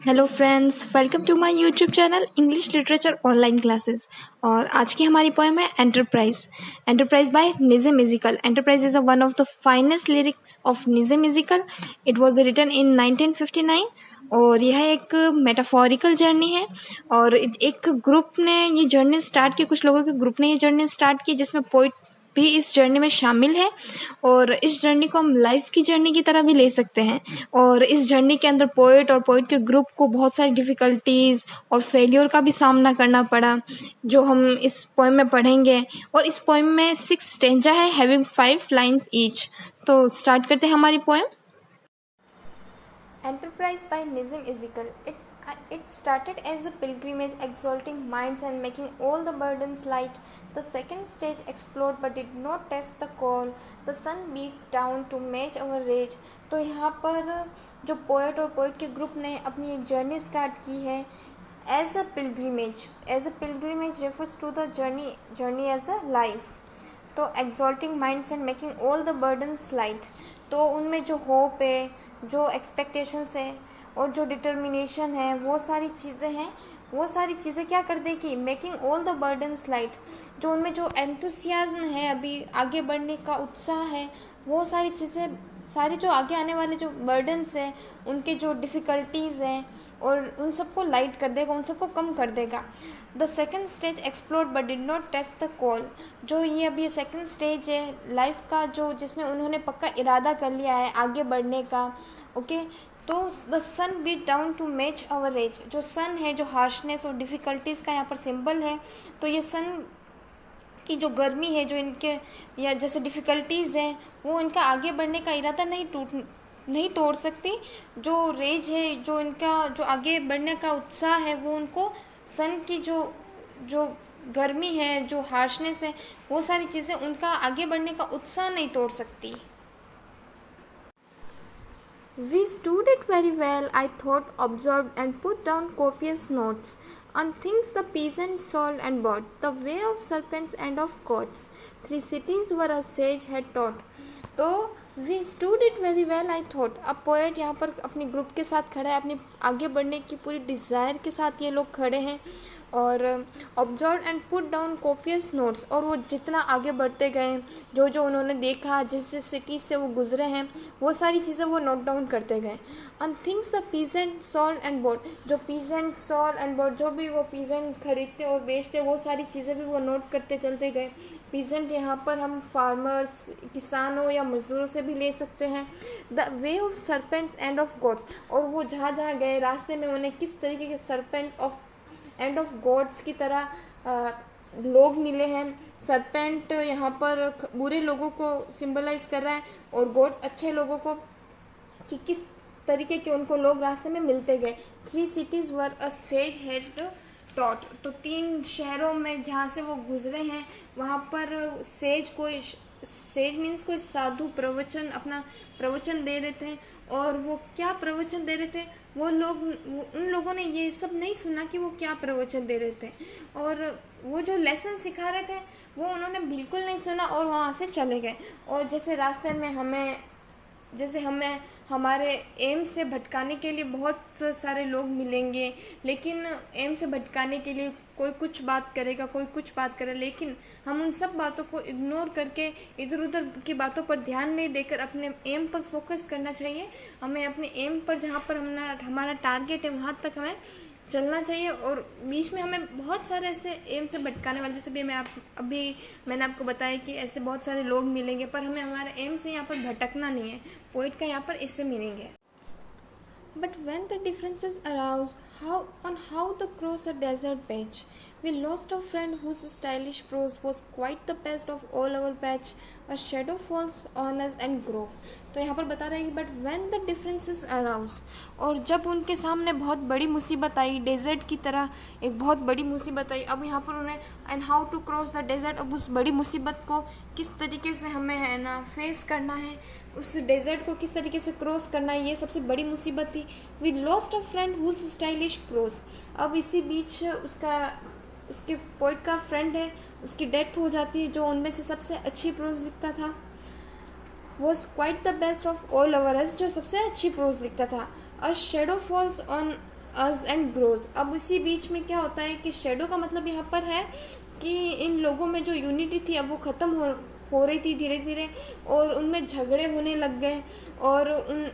Hello friends, welcome to my YouTube channel English literature online classes. और आज की हमारी पोएम है enterprise by Nissim Ezekiel. Enterprise is one of the finest lyrics of Nissim Ezekiel. It was written in 1959 और यह एक metaphorical journey है। और एक ग्रुप ने ये जर्नी स्टार्ट की, कुछ लोगों के ग्रुप ने ये जर्नी स्टार्ट की जिसमें पोइट भी इस जर्नी में शामिल है। और इस जर्नी को हम लाइफ की जर्नी की तरह भी ले सकते हैं। और इस जर्नी के अंदर पोइट और पोइट के ग्रुप को बहुत सारी डिफ़िकल्टीज़ और फेलियर का भी सामना करना पड़ा, जो हम इस पोएम में पढ़ेंगे। और इस पोएम में 6 स्टेंजा है, हैविंग 5 लाइन्स ईच। तो स्टार्ट करते हैं हमारी poem. Enterprise by Nizam Ezekiel. It started as a pilgrimage, exalting minds and making all the burdens light. The second stage explored but did not test the call. The sun beat down to match our rage. तो यहाँ पर जो poet और poet के group ने अपनी एक journey start की है as a pilgrimage refers to the journey as a life. तो exalting minds and making all the burdens light, तो उनमें जो होप है, जो एक्सपेक्टेशंस है और जो डिटर्मिनेशन है, वो सारी चीज़ें क्या कर देगी, making all the burdens light. जो उनमें जो एंथुसियाज्म है, अभी आगे बढ़ने का उत्साह है, वो सारी चीज़ें, सारी जो आगे आने वाले जो बर्डन्स हैं, उनके जो डिफ़िकल्टीज़ हैं, और उन सबको लाइट कर देगा, उन सबको कम कर देगा। The second stage explored but did not test the call. जो ये अभी सेकेंड स्टेज है लाइफ का, जो जिसमें उन्होंने पक्का इरादा कर लिया है आगे बढ़ने का। ओके, तो the sun beat down to match our age. जो सन है, जो हार्शनेस और डिफ़िकल्टीज़ का यहाँ पर सिंबल है, तो ये सन की जो गर्मी है, जो इनके या जैसे डिफ़िकल्टीज़ हैं, वो इनका आगे बढ़ने का इरादा नहीं तोड़ सकती। जो रेज है, जो इनका जो आगे बढ़ने का उत्साह है, वो उनको सन की जो गर्मी है, जो हार्शनेस है, वो सारी चीज़ें उनका आगे बढ़ने का उत्साह नहीं तोड़ सकती। We stood it very well, I thought, observed and put down copious notes on things the peasant sold and bought, the way of serpents and of goats. 3 cities where a sage had taught. तो we stood it very well I thought. अब poet यहाँ पर अपने group के साथ खड़ा है, अपने आगे बढ़ने की पूरी डिज़ायर के साथ ये लोग खड़े हैं। और observe and put down copious notes, और वो जितना आगे बढ़ते गए, जो जो उन्होंने देखा, जिस जिस सिटी से वो गुजरे हैं, वो सारी चीज़ें वो नोट डाउन करते गए। And things the peasant sold and bought, जो पीजेंट सॉल्ड एंड बोट, जो भी वो पीजेंट खरीदते और बेचते, वो सारी चीज़ें भी वो नोट करते चलते गए। पीजेंट यहाँ पर हम फार्मर्स, किसानों या मज़दूरों से भी ले सकते हैं। The way of serpents and of gods, और वो जहाँ जहाँ गए रास्ते में उन्हें किस तरीके के serpent of and of gods की तरह लोग मिले हैं। सरपेंट यहाँ पर बुरे लोगों को सिंबलाइज कर रहा है, और गॉड अच्छे लोगों को, कि किस तरीके के उनको लोग रास्ते में मिलते गए। 3 cities where a sage had taught, तो 3 शहरों में जहाँ से वो गुजरे हैं, वहाँ पर सेज मीन्स कोई साधु अपना प्रवचन दे रहे थे। और वो क्या प्रवचन दे रहे थे, उन लोगों ने ये सब नहीं सुना कि वो क्या प्रवचन दे रहे थे, और वो जो लेसन सिखा रहे थे वो उन्होंने बिल्कुल नहीं सुना और वहाँ से चले गए। और जैसे रास्ते में हमें हमारे एम से भटकाने के लिए बहुत सारे लोग मिलेंगे, लेकिन एम से भटकाने के लिए कोई कुछ बात करेगा, कोई कुछ बात करे, लेकिन हम उन सब बातों को इग्नोर करके, इधर उधर की बातों पर ध्यान नहीं देकर अपने एम पर फोकस करना चाहिए। हमें अपने एम पर, जहाँ पर हमारा टारगेट है, वहाँ तक हमें चलना चाहिए। और बीच में हमें बहुत सारे ऐसे एम से भटकाने वाले, जैसे भी मैंने आपको बताया कि ऐसे बहुत सारे लोग मिलेंगे, पर हमें हमारे एम से यहाँ पर भटकना नहीं है। पोइट का यहाँ पर इससे मीनिंग है। But when the differences arose, how to cross a desert patch, we lost a friend whose stylish prose was quite the best of all our patch. A shadow falls on us and grow. तो यहाँ पर बता रहा है कि but when the differences arouse, और जब उनके सामने बहुत बड़ी मुसीबत आई, डेजर्ट की तरह एक बहुत बड़ी मुसीबत आई। अब यहाँ पर उन्हें and how to cross the desert, अब उस बड़ी मुसीबत को किस तरीके से हमें है ना फेस करना है, उस डेजर्ट को किस तरीके से क्रॉस करना है, ये सबसे बड़ी मुसीबत थी। We lost a friend whose stylish prose, अब इसी बीच उसके पोइट का फ्रेंड है, उसकी डेथ हो जाती है, जो उनमें से सबसे अच्छी प्रोज लिखता था। Was quite the best of all our us, जो सबसे अच्छी प्रोज लिखता था। A shadow falls on us and grows. अब इसी बीच में क्या होता है कि शेडो का मतलब यहाँ पर है कि इन लोगों में जो यूनिटी थी अब वो ख़त्म हो रही थी धीरे धीरे, और उनमें झगड़े होने लग गए, और उन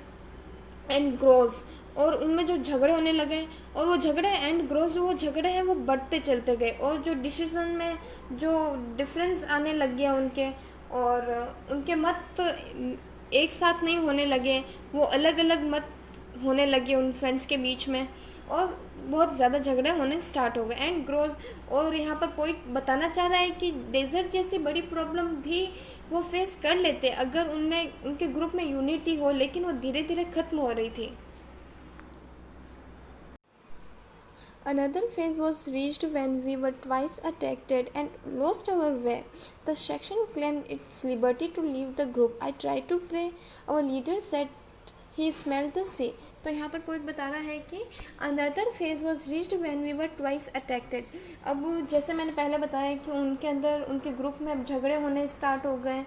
एंड ग्रोज, और उनमें जो झगड़े होने लगे, और वो झगड़े एंड ग्रोज जो वो झगड़े हैं वो बढ़ते चलते गए, और जो डिसीजन में जो डिफरेंस आने लग गया उनके, और उनके मत एक साथ नहीं होने लगे, वो अलग अलग मत होने लगे उन फ्रेंड्स के बीच में, और बहुत ज़्यादा झगड़े होने स्टार्ट हो गए एंड ग्रोज। और यहाँ पर पॉइंट बताना चाह रहा है कि डेजर्ट जैसी बड़ी प्रॉब्लम भी वो फेस कर लेते अगर उनमें उनके ग्रुप में यूनिटी हो, लेकिन वो धीरे धीरे ख़त्म हो रही थी। Another phase was reached when we were twice attacked and lost our way. The section claimed its liberty to leave the group. I tried to pray. Our leader said he smelled the sea. तो यहाँ पर point बता रहा है कि another phase was reached when we were twice attacked. अब जैसे मैंने पहले बताया कि उनके अंदर उनके ग्रुप में अब झगड़े होने स्टार्ट हो गए,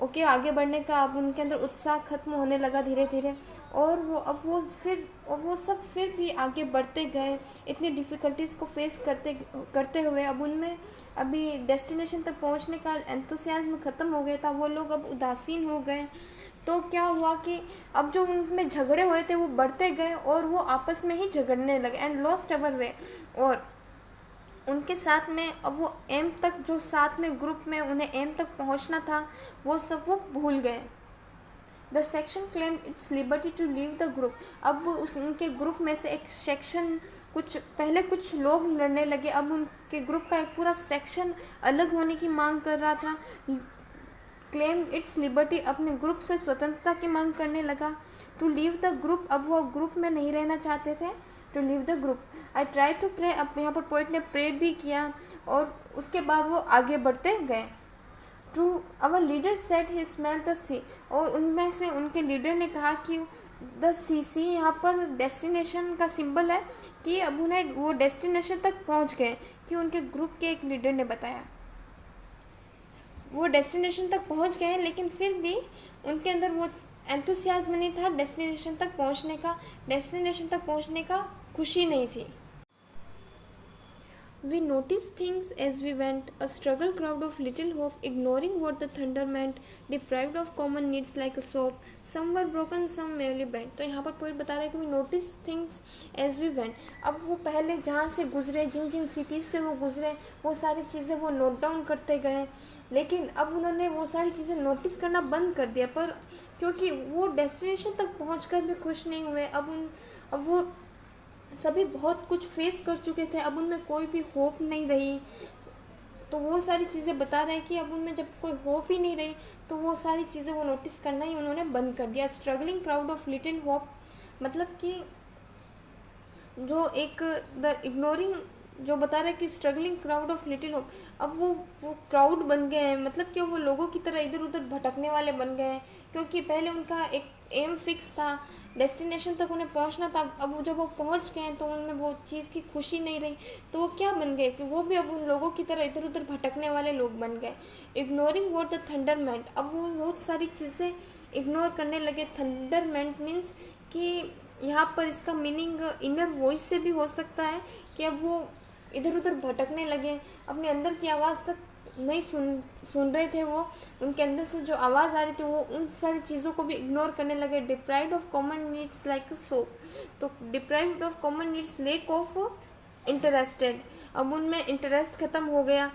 ओके आगे बढ़ने का अब उनके अंदर उत्साह खत्म होने लगा धीरे धीरे, और वो सब फिर भी आगे बढ़ते गए इतनी डिफ़िकल्टीज़ को फेस करते हुए। अब उनमें अभी डेस्टिनेशन तक पहुंचने का एंथुसियाज्म ख़त्म हो गया था, वो लोग अब उदासीन हो गए। तो क्या हुआ कि अब जो उनमें झगड़े हो रहे थे वो बढ़ते गए, और वो आपस में ही झगड़ने लगे एंड लॉस्ट अवर वे। और उनके साथ में अब वो एम तक जो साथ में ग्रुप में उन्हें एम तक पहुंचना था वो सब वो भूल गए। The section claim its liberty to leave the group. अब उनके ग्रुप में से एक सेक्शन पहले कुछ लोग लड़ने लगे, अब उनके ग्रुप का एक पूरा सेक्शन अलग होने की मांग कर रहा था, क्लेम इट्स लिबर्टी, अपने ग्रुप से स्वतंत्रता की मांग करने लगा। टू लीव द ग्रुप, अब वो ग्रुप में नहीं रहना चाहते थे। To leave the group, I try to pray, अब यहाँ पर पोइट ने प्रे भी किया, और उसके बाद वो आगे बढ़ते गए। To our leader said he smell the sea, और उनमें से उनके लीडर ने कहा कि द सी यहाँ पर डेस्टिनेशन का सिंबल है कि अब उन्हें वो डेस्टिनेशन तक पहुँच गए, कि उनके ग्रुप के एक लीडर ने बताया। वो डेस्टिनेशन तक पहुंच गए, लेकिन फिर भी उनके अंदर वो एंथुसियाज्म नहीं था डेस्टिनेशन तक पहुंचने का खुशी नहीं थी। We noticed things as we went, a struggle crowd of little hope, ignoring what the thunder meant, deprived of common needs like a soap, some were broken, some merely bent. तो यहाँ पर point बता रहा है कि we noticed things as we went. अब वो पहले जहाँ से गुजरे, जिन जिन सिटीज़ से वो गुजरे, वो सारी चीज़ें वो नोट डाउन करते गए, लेकिन अब उन्होंने वो सारी चीज़ें नोटिस करना बंद कर दिया, पर क्योंकि वो डेस्टिनेशन तक पहुँचकर भी खुश नहीं हुए। अब वो सभी बहुत कुछ फेस कर चुके थे, अब उनमें कोई भी होप नहीं रही। तो वो सारी चीज़ें बता रहे हैं कि अब उनमें जब कोई होप ही नहीं रही तो वो सारी चीज़ें वो नोटिस करना ही उन्होंने बंद कर दिया। Struggling crowd of little hope, मतलब कि जो एक द इग्नोरिंग जो बता रहे हैं कि struggling crowd of little hope, अब वो क्राउड बन गए हैं, मतलब कि वो लोगों की तरह इधर उधर भटकने वाले बन गए हैं, क्योंकि पहले उनका एक एम फिक्स था, डेस्टिनेशन तक उन्हें पहुंचना था। अब जब वो पहुंच गए तो उनमें वो चीज़ की खुशी नहीं रही, तो वो क्या बन गए कि वो भी अब उन लोगों की तरह इधर उधर भटकने वाले लोग बन गए। इग्नोरिंग व्हाट द थंडर मेंट, अब वो बहुत सारी चीज़ें इग्नोर करने लगे। थंडर मेंट मीन्स कि यहाँ पर इसका मीनिंग इनर वॉइस से भी हो सकता है कि अब वो इधर उधर भटकने लगे, अपने अंदर की आवाज़ तक नहीं सुन रहे थे। वो उनके अंदर से जो आवाज़ आ रही थी वो उन सारी चीज़ों को भी इग्नोर करने लगे। Deprived of common needs like soap, तो deprived of common needs lack of interested, अब उनमें इंटरेस्ट ख़त्म हो गया।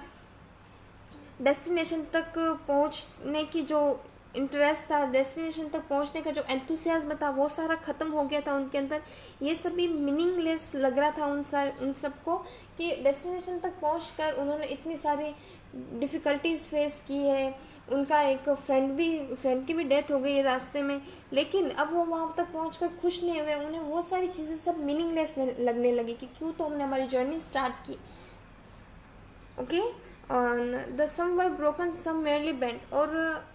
डेस्टिनेशन तक पहुंचने की जो इंटरेस्ट था, डेस्टिनेशन तक पहुंचने का जो एंथुसियाज्म था वो सारा ख़त्म हो गया था उनके अंदर। ये सभी मीनिंगलेस लग रहा था उन सबको कि डेस्टिनेशन तक पहुंचकर उन्होंने इतनी सारी डिफ़िकल्टीज़ फेस की है। उनका एक फ्रेंड की भी डेथ हो गई है रास्ते में, लेकिन अब वो वहाँ तक पहुंचकर खुश नहीं हुए। उन्हें वो सारी चीज़ें सब मीनिंगलेस लगने लगी कि क्यों तो हमने हमारी जर्नी स्टार्ट की। Okay, the some were broken some merely bent, और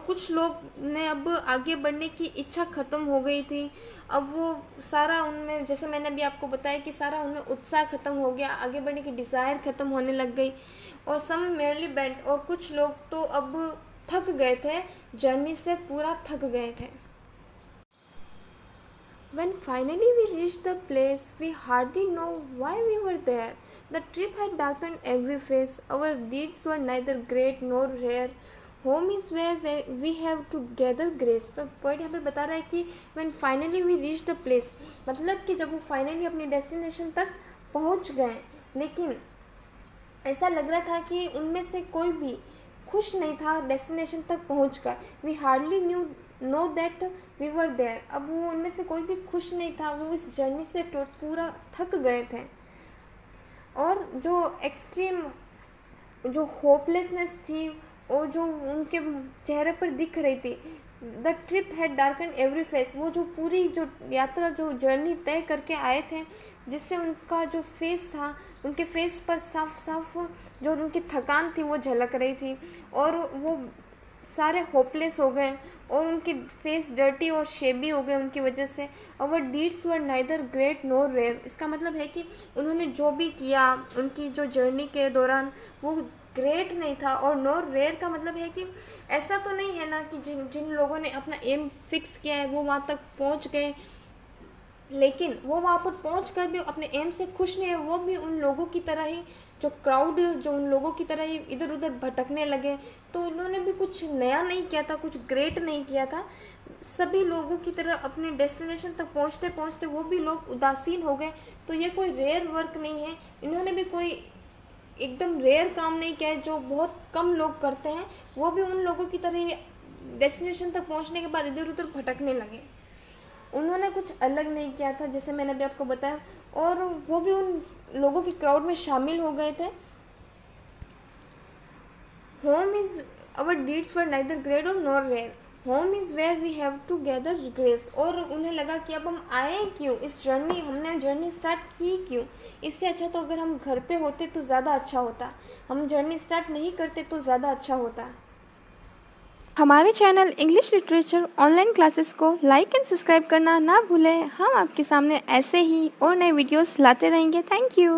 कुछ लोग ने अब आगे बढ़ने की इच्छा ख़त्म हो गई थी। अब वो सारा उनमें, जैसे मैंने अभी आपको बताया कि सारा उनमें उत्साह ख़त्म हो गया, आगे बढ़ने की डिज़ायर ख़त्म होने लग गई। और सम मेयरली बेंट, और कुछ लोग तो अब थक गए थे, जर्नी से पूरा थक गए थे। When finally we reached the place, we hardly know why we were there. The trip had darkened every face. Our deeds were neither great nor rare. Home is where we have to gather grace. तो point यहाँ पर बता रहा है कि when finally we reached the place, मतलब कि जब वो फाइनली अपनी डेस्टिनेशन तक पहुँच गए, लेकिन ऐसा लग रहा था कि उनमें से कोई भी खुश नहीं था डेस्टिनेशन तक पहुँचकर. We hardly know that we were there. अब वो उनमें से कोई भी खुश नहीं था. वो इस जर्नी से पूरा थक गए थे. और जो एक्सट्रीम जो होपलेसनेस थी और जो उनके चेहरे पर दिख रही थी, the trip had darken every face. वो जो पूरी जो यात्रा जो जर्नी तय करके आए थे, जिससे उनका जो फेस था, उनके फेस पर साफ साफ जो उनकी थकान थी वो झलक रही थी. और वो सारे होपलेस हो गए और उनके फेस डर्टी और शेबी हो गए उनकी वजह से. Our deeds were neither great nor rare. इसका मतलब है कि उन्होंने जो भी किया उनकी जो जर्नी के दौरान वो ग्रेट नहीं था. और नोर रेयर का मतलब है कि ऐसा तो नहीं है ना कि जिन लोगों ने अपना एम फिक्स किया है वो वहाँ तक पहुँच गए, लेकिन वो वहाँ पर पहुँच कर भी अपने एम से खुश नहीं है. वो भी उन लोगों की तरह ही, जो क्राउड जो उन लोगों की तरह ही इधर उधर भटकने लगे. तो उन्होंने भी कुछ नया नहीं किया था, कुछ ग्रेट नहीं किया था. सभी लोगों की तरह अपने डेस्टिनेशन तक पहुँचते पहुँचते वो भी लोग उदासीन हो गए. तो ये कोई रेयर वर्क नहीं है. इन्होंने भी कोई एकदम रेयर काम नहीं किया है जो बहुत कम लोग करते हैं. वो भी उन लोगों की तरह ही डेस्टिनेशन तक पहुँचने के बाद इधर उधर भटकने लगे. उन्होंने कुछ अलग नहीं किया था, जैसे मैंने अभी आपको बताया. और वो भी उन लोगों की क्राउड में शामिल हो गए थे. Home is our deeds were neither great और nor rare. Home is where we have to gather grace. और उन्हें लगा कि अब हम आए क्यों, इस जर्नी हमने जर्नी स्टार्ट की क्यों. इससे अच्छा तो अगर हम घर पे होते तो ज़्यादा अच्छा होता. हम जर्नी स्टार्ट नहीं करते तो ज़्यादा अच्छा होता. हमारे channel English literature online classes को लाइक एंड सब्सक्राइब करना ना भूलें. हम आपके सामने ऐसे ही और नए वीडियोस लाते रहेंगे. Thank you.